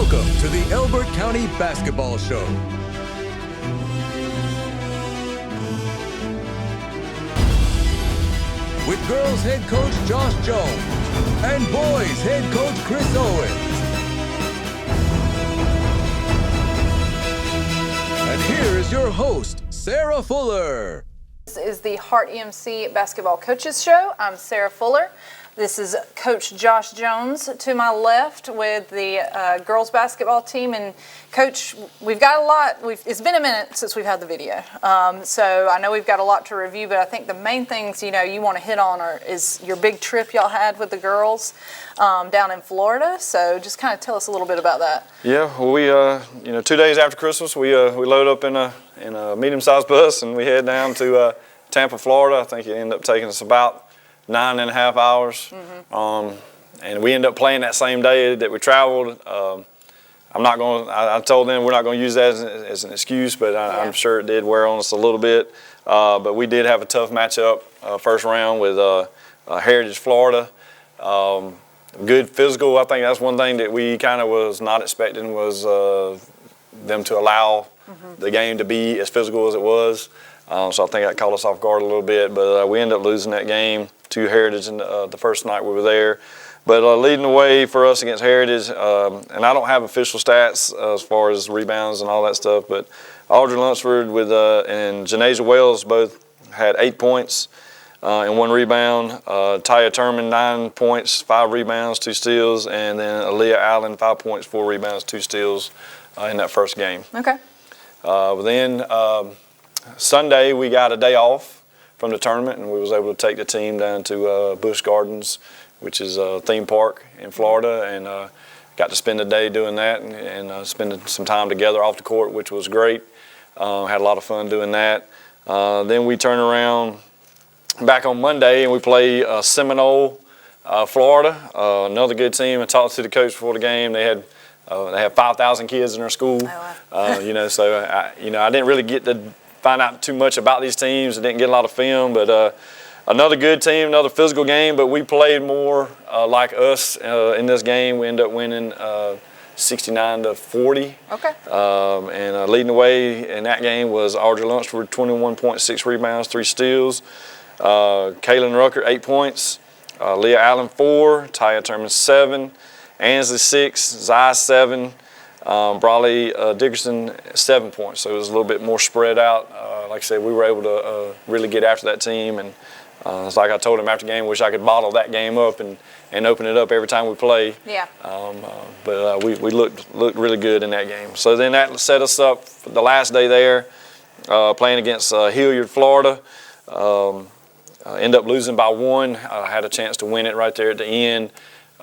Welcome to the Elbert County Basketball Show. With girls head coach Josh Jones and boys head coach Chris Owens. And here is your host, Sarah Fuller. This is the Hart EMC Basketball Coaches Show. I'm Sarah Fuller. This is Coach Josh Jones to my left with the girls basketball team. And Coach, we've got a lot. It's been a minute since we've had the video, so I know we've got a lot to review. But I think the main things you want to hit on is your big trip y'all had with the girls down in Florida. So just kind of tell us a little bit about that. Yeah, well, we 2 days after Christmas, we load up in a medium-sized bus and we head down to Tampa, Florida. I think it ended up taking us about 9.5 hours, and we ended up playing that same day that we traveled. I told them we're not going to use that as an excuse, but I'm sure it did wear on us a little bit. But we did have a tough matchup first round with Heritage, Florida. Good physical. I think that's one thing that we kind of was not expecting was them to allow the game to be as physical as it was. So I think that caught us off guard a little bit, but we ended up losing that game to Heritage in the first night we were there. But leading the way for us against Heritage, and I don't have official stats as far as rebounds and all that stuff, but Audrey Lunsford and Janasia Wells both had 8 points and 1 rebound. Taya Turman, 9 points, 5 rebounds, 2 steals, and then Aaliyah Allen, 5 points, 4 rebounds, 2 steals in that first game. Okay. Then Sunday we got a day off from the tournament, and we was able to take the team down to Busch Gardens, which is a theme park in Florida, and got to spend the day doing that and spending some time together off the court, which was great. Had a lot of fun doing that. Then we turn around back on Monday and we play Seminole, Florida, another good team. I talked to the coach before the game. They had 5,000 kids in their school. Oh, wow. So I didn't really get to find out too much about these teams. I didn't get a lot of film, but another good team, another physical game, but we played more like us in this game. We ended up winning 69-40. Okay. And leading the way in that game was Audrey Lunsford, 21.6 rebounds, 3 steals. Kaylin Rucker, 8 points. Leah Allen, 4. Taya Turman, 7. Ansley, 6. Zai, 7. Brawley Dickerson, 7 points. So it was a little bit more spread out. Like I said, we were able to really get after that team. And it's like I told him after the game, wish I could bottle that game up and open it up every time we play. Yeah. But we looked really good in that game. So then that set us up for the last day there, playing against Hilliard, Florida. Ended up losing by 1. I had a chance to win it right there at the end.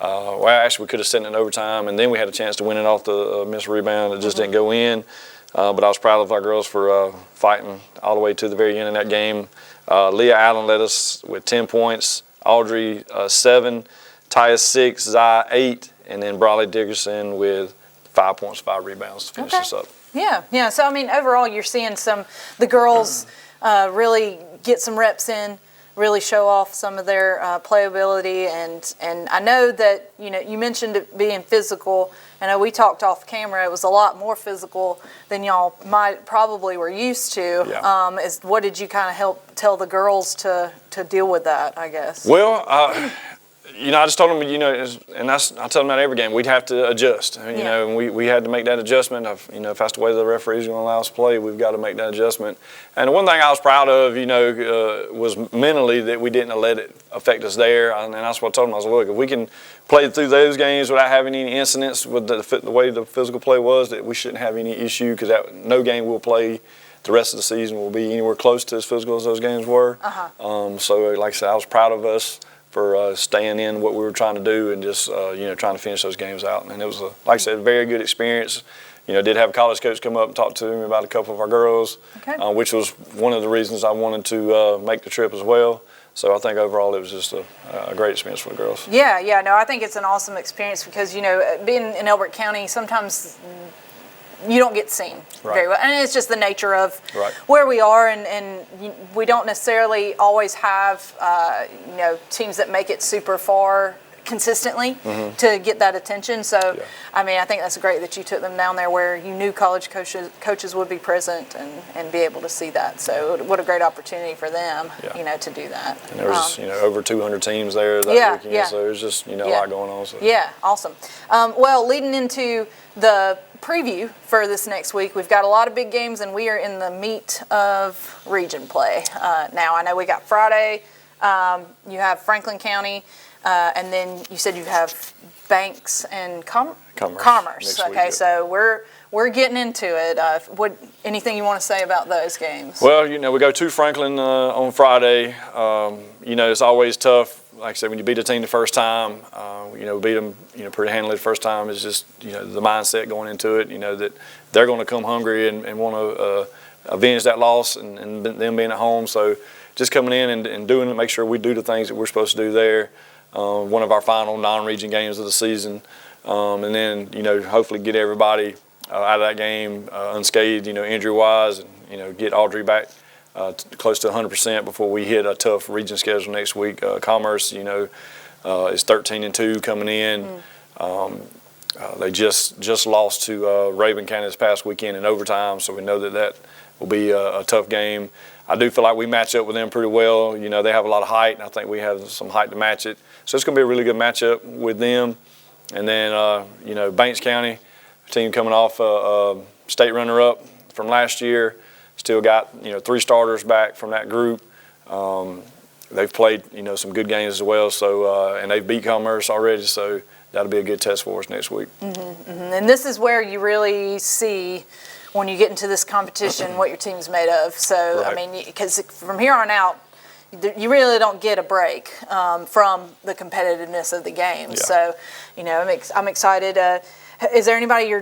Well, actually, we could have sent it in overtime, and then we had a chance to win it off the missed rebound. It just didn't go in. But I was proud of our girls for fighting all the way to the very end of that game. Leah Allen led us with 10 points, Audrey 7, Taya 6, Zai 8, and then Brawley Dickerson with 5 points, 5 rebounds to finish us up. Yeah. So, I mean, overall, you're seeing the girls really get some reps in, really show off some of their playability, and I know that you mentioned it being physical. I know we talked off camera. It was a lot more physical than y'all probably were used to. Yeah. What did you kind of help tell the girls to deal with that, I guess? Well, I just told them, and I tell them that every game, we'd have to adjust. And we had to make that adjustment. If that's the way the referee's going to allow us to play, we've got to make that adjustment. And the one thing I was proud of, was mentally that we didn't let it affect us there. And that's what I told them. I was like, look, if we can play through those games without having any incidents with the way the physical play was, that we shouldn't have any issue, because no game we'll play the rest of the season will be anywhere close to as physical as those games were. So, like I said, I was proud of us for staying in what we were trying to do and just trying to finish those games out. And it was, like I said, a very good experience. Did have a college coach come up and talk to me about a couple of our girls, which was one of the reasons I wanted to make the trip as well. So I think overall it was just a great experience for the girls. Yeah, no, I think it's an awesome experience because, being in Elbert County, sometimes you don't get seen very well. And it's just the nature of where we are, and we don't necessarily always have, teams that make it super far consistently to get that attention. So, Yeah. I mean, I think that's great that you took them down there where you knew college coaches would be present and be able to see that. So, what a great opportunity for them, Yeah. to do that. And there was, over 200 teams there that Yeah, weekend, yeah. so there's just, a lot going on. So. Yeah, awesome. Well, leading into the preview for this next week, we've got a lot of big games, and we are in the meat of region play. Now, I know we got Friday. You have Franklin County, and then you said you have Banks and Commerce. Next week, Okay, yeah. so we're getting into it. Anything you want to say about those games? Well, we go to Franklin on Friday. It's always tough. Like I said, when you beat a team the first time, beat them, pretty handily the first time. It's just, the mindset going into it, that they're going to come hungry and want to avenge that loss and them being at home. So just coming in and doing it, make sure we do the things that we're supposed to do there. One of our final non-region games of the season. And then, hopefully get everybody out of that game unscathed, injury-wise, and, get Audrey back close to 100% before we hit a tough region schedule next week. Commerce, is 13-2 coming in. They just lost to Raven County this past weekend in overtime, so we know that will be a tough game. I do feel like we match up with them pretty well. They have a lot of height, and I think we have some height to match it. So it's going to be a really good matchup with them. And then, Banks County, team coming off state runner-up from last year. Still got, 3 starters back from that group. They've played, some good games as well. So, and they've beat Commerce already. So that'll be a good test for us next week. And this is where you really see, when you get into this competition, what your team's made of. So, Right. I mean, because from here on out, you really don't get a break from the competitiveness of the game. Yeah. So, I'm excited. Is there anybody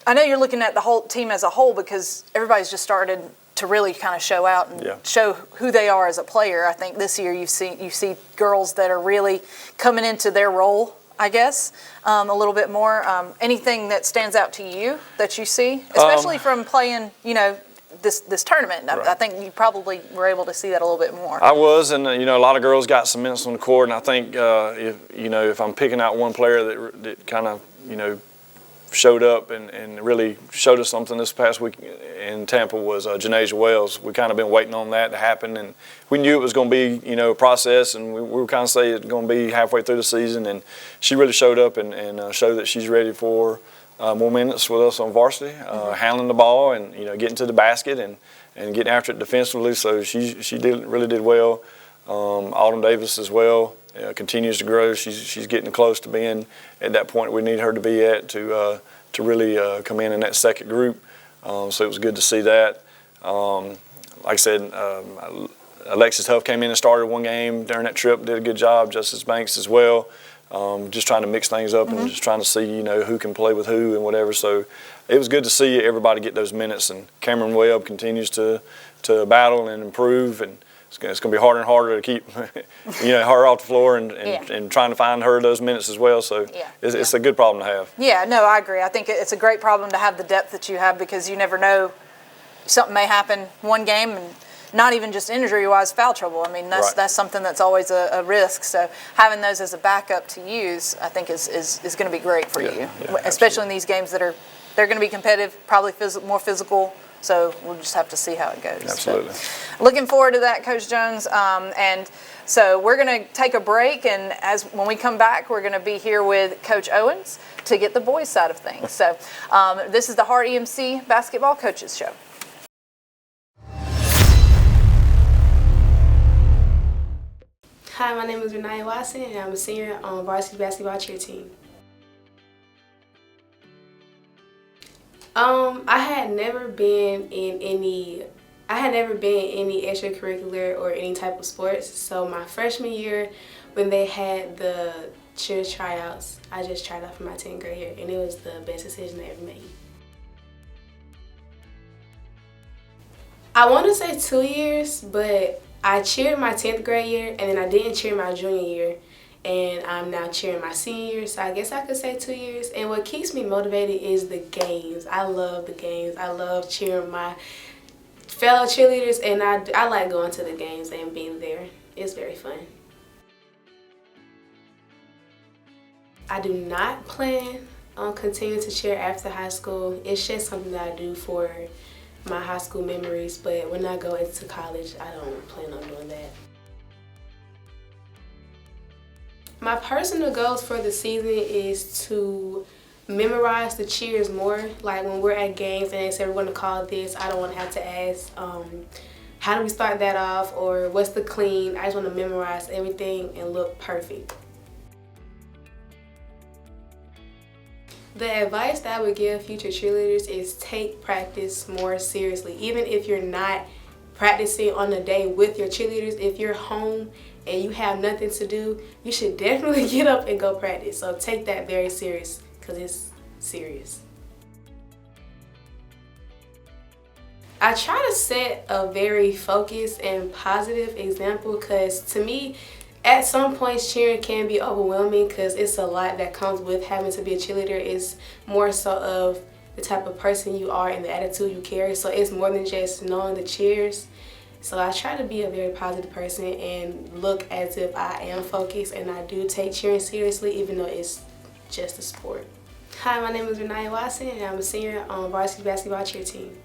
I know you're looking at the whole team as a whole because everybody's just started to really kind of show out and show who they are as a player. I think this year you see girls that are really coming into their role, I guess, a little bit more. Anything that stands out to you that you see, especially from playing, this tournament? Right. I think you probably were able to see that a little bit more. I was, and a lot of girls got some minutes on the court, and I think if I'm picking out one player that kind of showed up and really showed us something this past week in Tampa was Janasia Wells. We kind of been waiting on that to happen, and we knew it was going to be a process, and we were kind of saying it's going to be halfway through the season, and she really showed up and showed that she's ready for more minutes with us on varsity, handling the ball and getting to the basket and getting after it defensively. So she really did well. Autumn Davis as well continues to grow. She's getting close to being at that point we need her to be at to really come in that second group. So it was good to see that. Like I said, Alexis Huff came in and started one game during that trip, did a good job. Justice Banks as well. Just trying to mix things up and just trying to see, who can play with who and whatever. So it was good to see everybody get those minutes. And Cameron Webb continues to battle and improve. And it's going to be harder and harder to keep, her off the floor and trying to find her those minutes as well. So it's a good problem to have. Yeah, no, I agree. I think it's a great problem to have the depth that you have because you never know, something may happen one game and not even just injury-wise, foul trouble. I mean, that's something that's always a risk. So having those as a backup to use, I think is going to be great for you, especially in these games they're going to be competitive, probably more physical. So we'll just have to see how it goes. Absolutely. So, looking forward to that, Coach Jones. And so we're going to take a break, and when we come back, we're going to be here with Coach Owens to get the boys' side of things. So this is the Hart EMC Basketball Coaches Show. Hi, my name is Renaya Watson, and I'm a senior on varsity basketball cheer team. I had never been in any extracurricular or any type of sports. So my freshman year, when they had the cheer tryouts, I just tried out for my 10th grade year, and it was the best decision I ever made. I want to say 2 years, but I cheered my 10th grade year, and then I didn't cheer my junior year, and I'm now cheering my senior year, so I guess I could say 2 years. And what keeps me motivated is the games. I love the games. I love cheering my fellow cheerleaders, and I like going to the games and being there. It's very fun. I do not plan on continuing to cheer after high school. It's just something that I do for my high school memories, but when I go into college, I don't plan on doing that. My personal goals for the season is to memorize the cheers more. Like when we're at games and they say we're going to call this, I don't want to have to ask how do we start that off or what's the clean. I just want to memorize everything and look perfect. The advice that I would give future cheerleaders is take practice more seriously. Even if you're not practicing on the day with your cheerleaders, if you're home and you have nothing to do, you should definitely get up and go practice. So take that very serious because it's serious. I try to set a very focused and positive example because to me, at some points cheering can be overwhelming because it's a lot that comes with having to be a cheerleader. It's more so of the type of person you are and the attitude you carry. So it's more than just knowing the cheers. So I try to be a very positive person and look as if I am focused and I do take cheering seriously even though it's just a sport. Hi, my name is Renaya Watson and I'm a senior on varsity basketball cheer team.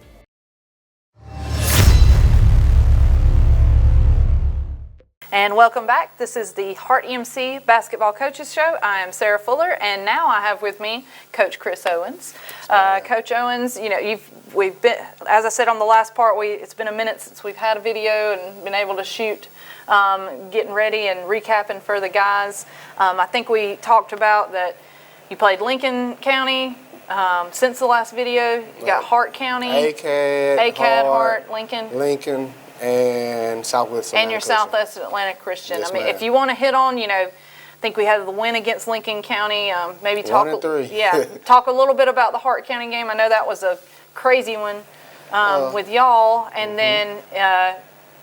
And welcome back. This is the Hart EMC Basketball Coaches Show. I am Sarah Fuller, and now I have with me Coach Chris Owens. Coach Owens, you know, we've been, as I said on the last part, it's been a minute since we've had a video and been able to shoot, getting ready and recapping for the guys. I think we talked about that you played Lincoln County since the last video. You got Hart County, ACAD, Hart, Lincoln. And Southwest Atlanta and your Christian. Southwest Atlanta Christian. Yes, I mean, ma'am. if you want to hit on, you know, I think we had the win against Lincoln County. Maybe talk 1-3. Yeah, talk a little bit about the Hart County game. I know that was a crazy one with y'all, and then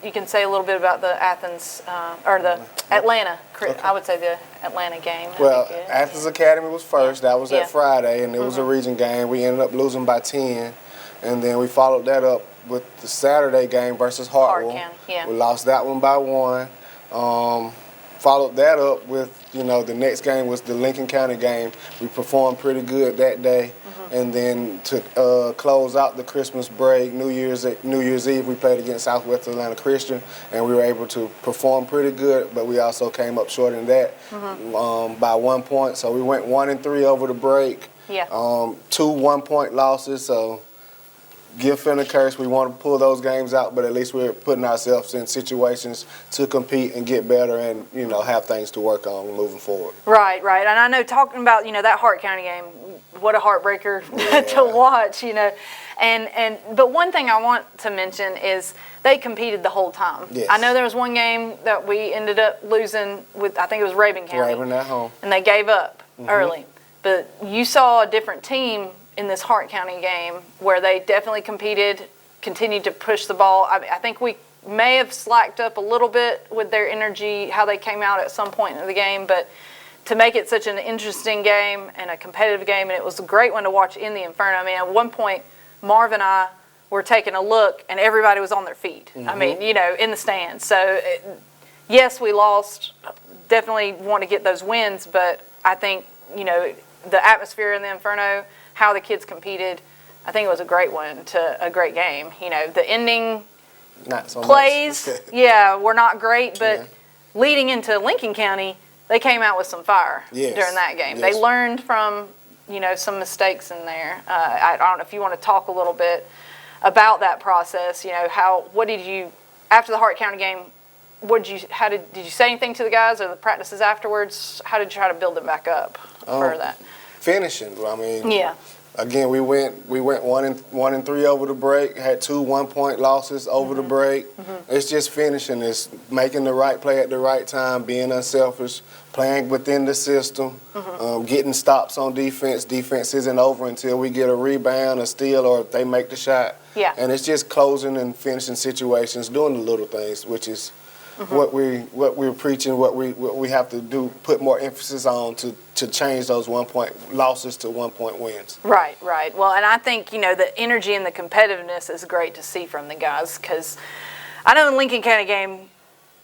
you can say a little bit about the Athens or the Atlanta. Okay. I would say the Atlanta game. Well, Athens Academy was first. That was Yeah. at Friday, and it was a region game. We ended up losing by 10, and then we followed that up with the Saturday game versus Hartwell. Hart County, yeah. We lost that one by 1. Followed that up with, you know, the next game was the Lincoln County game. We performed pretty good that day. And then to close out the Christmas break, New Year's Eve, we played against Southwest Atlanta Christian, and we were able to perform pretty good, but we also came up short in that by 1 point. So we went 1-3 over the break. Yeah. 2 1-point losses, so gift and a curse. We want to pull those games out, but at least we're putting ourselves in situations to compete and get better and, you know, have things to work on moving forward. Right. And I know talking about, you know, that Hart County game, what a heartbreaker to watch, you know. But one thing I want to mention is they competed the whole time. Yes. I know there was one game that we ended up losing with, I think it was Rabun County. Rabun at home. And they gave up early. But you saw a different team in this Hart County game where they definitely competed, continued to push the ball. I think we may have slacked up a little bit with their energy, how they came out at some point in the game, but to make it such an interesting game and a competitive game, and it was a great one to watch in the Inferno. I mean, at one point, Marv and I were taking a look, and everybody was on their feet. I mean, you know, in the stands. So, yes, we lost. Definitely want to get those wins, but I think, you know, the atmosphere in the Inferno, how the kids competed, I think it was a great one, a great game. You know, the ending Not so plays, much. yeah, were not great, but leading into Lincoln County, they came out with some fire during that game. Yes. They learned from, you know, some mistakes in there. I don't know if you want to talk a little bit about that process. You know, what did you, after the Hart County game, did you say anything to the guys or the practices afterwards? How did you try to build them back up for that? Finishing. I mean, Yeah. Again, we went 1-3 over the break. Had 2 1-point losses over the break. It's just finishing. It's making the right play at the right time, being unselfish, playing within the system, getting stops on defense. Defense isn't over until we get a rebound, a steal, or if they make the shot. Yeah. And it's just closing and finishing situations, doing the little things, which is what we're preaching, what we have to do, put more emphasis on to change those 1-point losses to 1-point wins. Right. Well, and I think, you know, the energy and the competitiveness is great to see from the guys because I know in Lincoln County game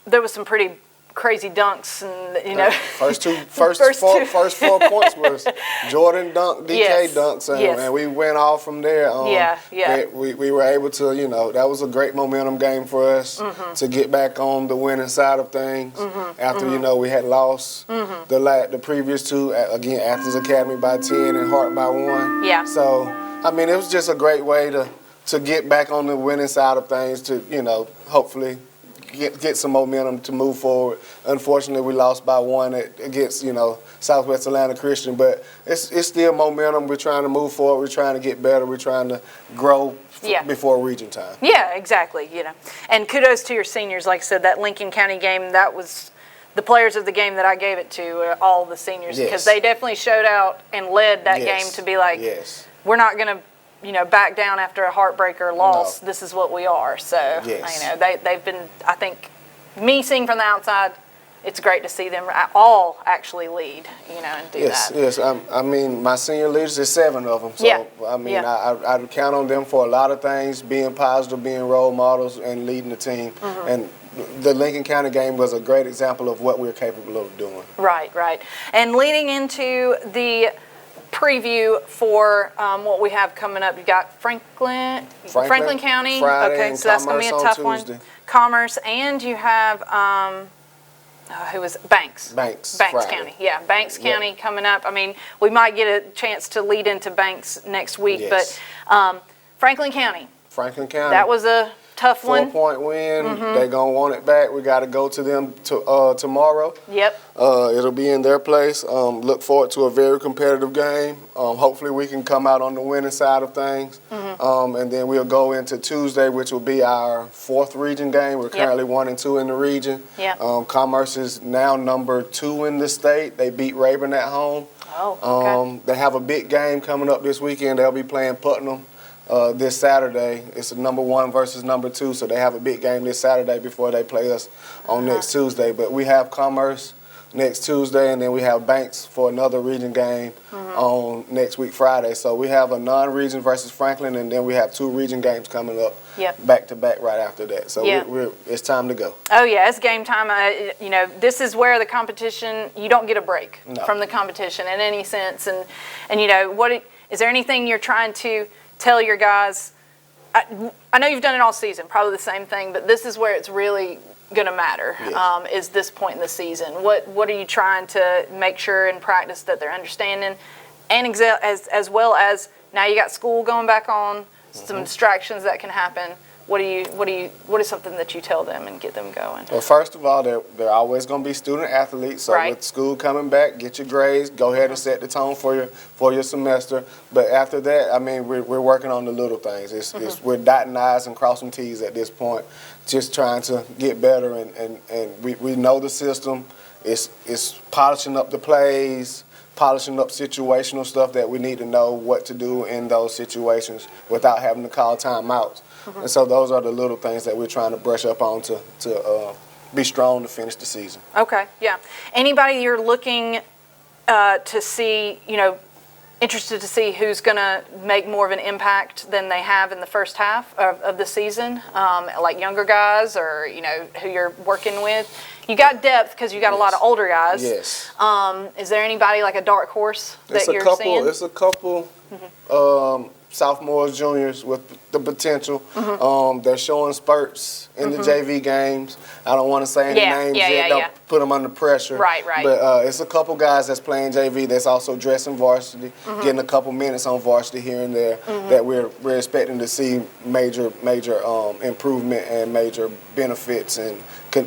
there was some pretty crazy dunks and, you know. First four points was Jordan dunk, DK Yes, dunks, and, yes. and we went off from there. Yeah. We were able to, you know, that was a great momentum game for us to get back on the winning side of things after, you know, we had lost the previous two, again, Athens Academy by 10 and Hart by 1. Yeah. So, I mean, it was just a great way to get back on the winning side of things to, you know, hopefully get some momentum to move forward. Unfortunately, we lost by 1 against, you know, Southwest Atlanta Christian, but it's still momentum. We're trying to move forward. We're trying to get better. We're trying to grow before region time. Yeah, exactly, you know. And kudos to your seniors. Like I said, that Lincoln County game, that was the players of the game that I gave it to, all the seniors, because they definitely showed out and led that game to be like, we're not going to, you know, back down after a heartbreaker loss. No. This is what we are. So, you know, they've been, I think, me seeing from the outside, it's great to see them all actually lead, you know, and do that. Yes, I mean, my senior leaders, there's 7 of them. So, I mean, I'd count on them for a lot of things, being positive, being role models, and leading the team. And the Lincoln County game was a great example of what we're capable of doing. Right. And leading into the preview for what we have coming up, you got Franklin County. Friday, so that's going to be a tough one. Commerce, and you have who was Banks County. Yeah, Banks County coming up. I mean, we might get a chance to lead into Banks next week, but Franklin County. That was a tough one. 4-point win. They're going to want it back. We got to go to them tomorrow. Yep. It'll be in their place. Look forward to a very competitive game. Hopefully we can come out on the winning side of things. And then we'll go into Tuesday, which will be our 4th region game. We're currently 1 and 2 in the region. Commerce is now number 2 in the state. They beat Rayburn at home. They have a big game coming up this weekend. They'll be playing Putnam this Saturday. It's a number 1 versus number 2, so they have a big game this Saturday before they play us on next Tuesday. But we have Commerce next Tuesday, and then we have Banks for another region game on next week Friday. So we have a non-region versus Franklin, and then we have 2 region games coming up back to back right after that. So it's time to go. Oh yeah, it's game time. You know, this is where the competition, you don't get a break from the competition in any sense. And you know, is there anything you're trying to tell your guys? I know you've done it all season, probably the same thing, but this is where it's really going to matter, is this point in the season. What are you trying to make sure in practice that they're understanding, and as well as now you got school going back on, some distractions that can happen. What is something that you tell them and get them going? Well, first of all, they're always going to be student athletes. So with school coming back, get your grades, go ahead and set the tone for your semester. But after that, I mean, we're working on the little things. We're dotting I's and crossing T's at this point, just trying to get better. And we know the system. It's polishing up the plays, polishing up situational stuff that we need to know what to do in those situations without having to call timeouts. And so those are the little things that we're trying to brush up on to be strong to finish the season. Okay, yeah. Anybody you're looking to see, you know, interested to see who's going to make more of an impact than they have in the first half of the season, like younger guys or, you know, who you're working with? You got depth because you got a lot of older guys. Yes. Is there anybody like a dark horse that you're seeing? It's a couple sophomores, juniors with the potential. They're showing spurts in the JV games. I don't want to say any names yet. Don't put them under pressure. Right. But it's a couple guys that's playing JV that's also dressing varsity, getting a couple minutes on varsity here and there that we're expecting to see major improvement and major benefits and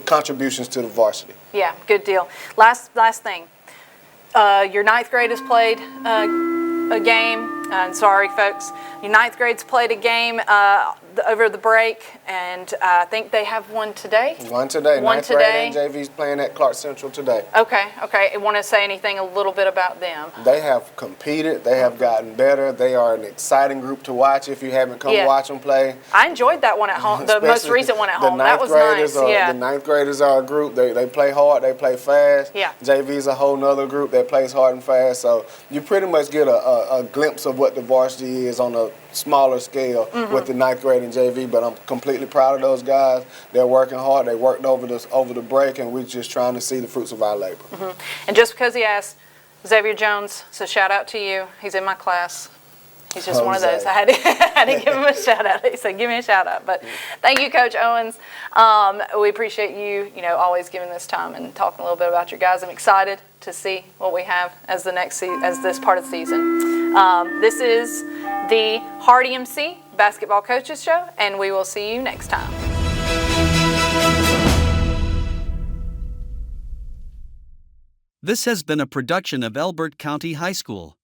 contributions to the varsity. Yeah, good deal. Last thing. Your 9th grade has played a game. Sorry, folks. Your 9th grade's played a game over the break, and I think they have one today. One today. 9th grade and JV's playing at Clark Central today. Okay. I want to say anything a little bit about them. They have competed. They have gotten better. They are an exciting group to watch if you haven't come watch them play. I enjoyed that one at home, the most recent one at home. That was nice. The 9th graders are a group. They play hard. They play fast. JV's a whole nother group that plays hard and fast. So you pretty much get a glimpse of what the varsity is on a smaller scale with the 9th grade and JV, but I'm completely proud of those guys. They're working hard. They worked over the break, and we're just trying to see the fruits of our labor. And just because he asked, Xavier Jones, so shout out to you. He's in my class. He's just one of those. I had to give him a shout out. He said, give me a shout out. But thank you, Coach Owens. We appreciate you, always giving this time and talking a little bit about your guys. I'm excited to see what we have as this part of the season. This is the Hart EMC Basketball Coaches Show, and we will see you next time. This has been a production of Elbert County High School.